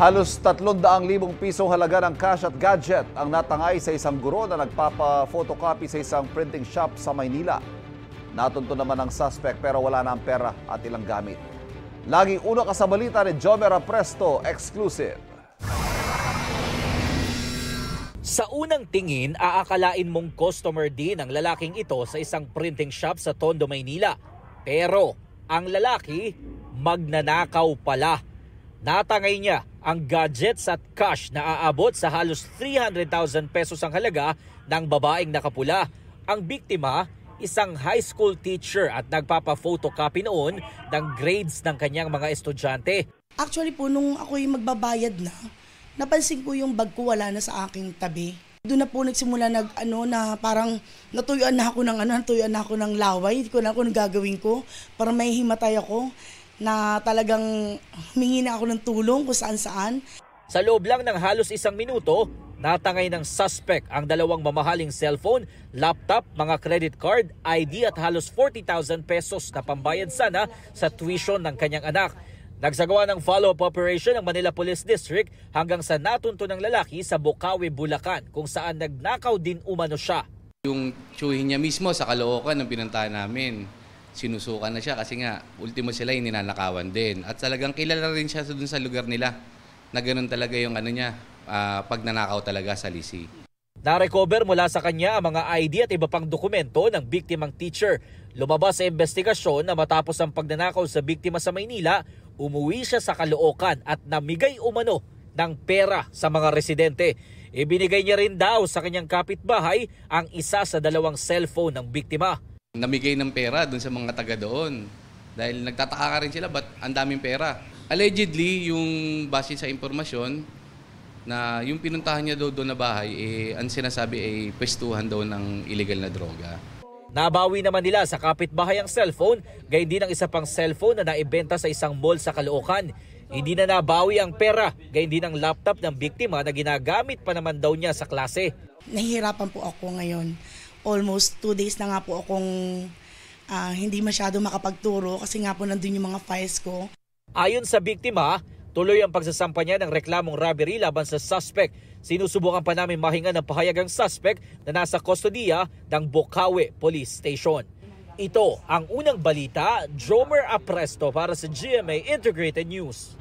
Halos 300,000 pisong halaga ng cash at gadget ang natangay sa isang guro na nagpapa-photocopy sa isang printing shop sa Maynila. Natunto naman ang suspect pero wala na ang pera at ilang gamit. Laging uno ka sa balita ni Jomer Apresto, exclusive. Sa unang tingin, aakalain mong customer din ang lalaking ito sa isang printing shop sa Tondo, Maynila. Pero ang lalaki, magnanakaw pala. Natangay niya ang gadgets at cash na aabot sa halos 300,000 pesos ang halaga ng babaeng nakapula. Ang biktima, isang high school teacher at nagpapa-photocopy noon ng grades ng kanyang mga estudyante. Actually po, nung ako'y magbabayad na, napansin ko yung bag ko wala na sa aking tabi. Doon na po nagsimula na parang natuyuan na ako ng laway. Hindi ko na ako gagawin ko para may himatay ako na talagang humingi na ako ng tulong kung saan-saan. Sa loob lang ng halos 1 minuto, natangay ng suspect ang 2 mamahaling cellphone, laptop, mga credit card, ID at halos 40,000 pesos na pambayad sana sa tuition ng kanyang anak. Nagsagawa ng follow-up operation ng Manila Police District hanggang sa natunto ng lalaki sa Bocaue, Bulacan kung saan nagnakaw din umano siya. Yung tsuhin niya mismo sa Caloocan ng pinuntahan namin, sinusukan na siya kasi nga ultimo sila yung ninanakawan din. At talagang kilala rin siya dun sa lugar nila na ganun talaga yung pagnanakaw talaga sa lisi. Na-recover mula sa kanya ang mga ID at iba pang dokumento ng biktimang teacher. Lumabas sa investigasyon na matapos ang pagnanakaw sa biktima sa Maynila, umuwi siya sa Caloocan at namigay umano ng pera sa mga residente. Ibinigay niya rin daw sa kanyang kapitbahay ang isa sa 2 cellphone ng biktima. Namigay ng pera dun sa mga taga doon dahil nagtataka ka rin sila ba't ang daming pera. Allegedly, yung base sa impormasyon na yung pinuntahan niya doon na bahay, ang sinasabi ay pwestuhan daw ng illegal na droga. Nabawi naman nila sa kapitbahay ang cellphone, gayon din ang isa pang cellphone na naibenta sa isang mall sa Caloocan. Hindi na nabawi ang pera, gayon din ang laptop ng biktima na ginagamit pa naman daw niya sa klase. Nahihirapan po ako ngayon. Almost 2 days na nga po akong hindi masyado makapagturo kasi nga po nandun yung mga files ko. Ayon sa biktima, tuloy ang pagsasampa niya ng reklamong robbery laban sa suspect. Sinusubukan pa namin mahinga ng pahayag ang suspect na nasa kustodiya ng Bocaue Police Station. Ito ang unang balita, Jomer Apresto para sa GMA Integrated News.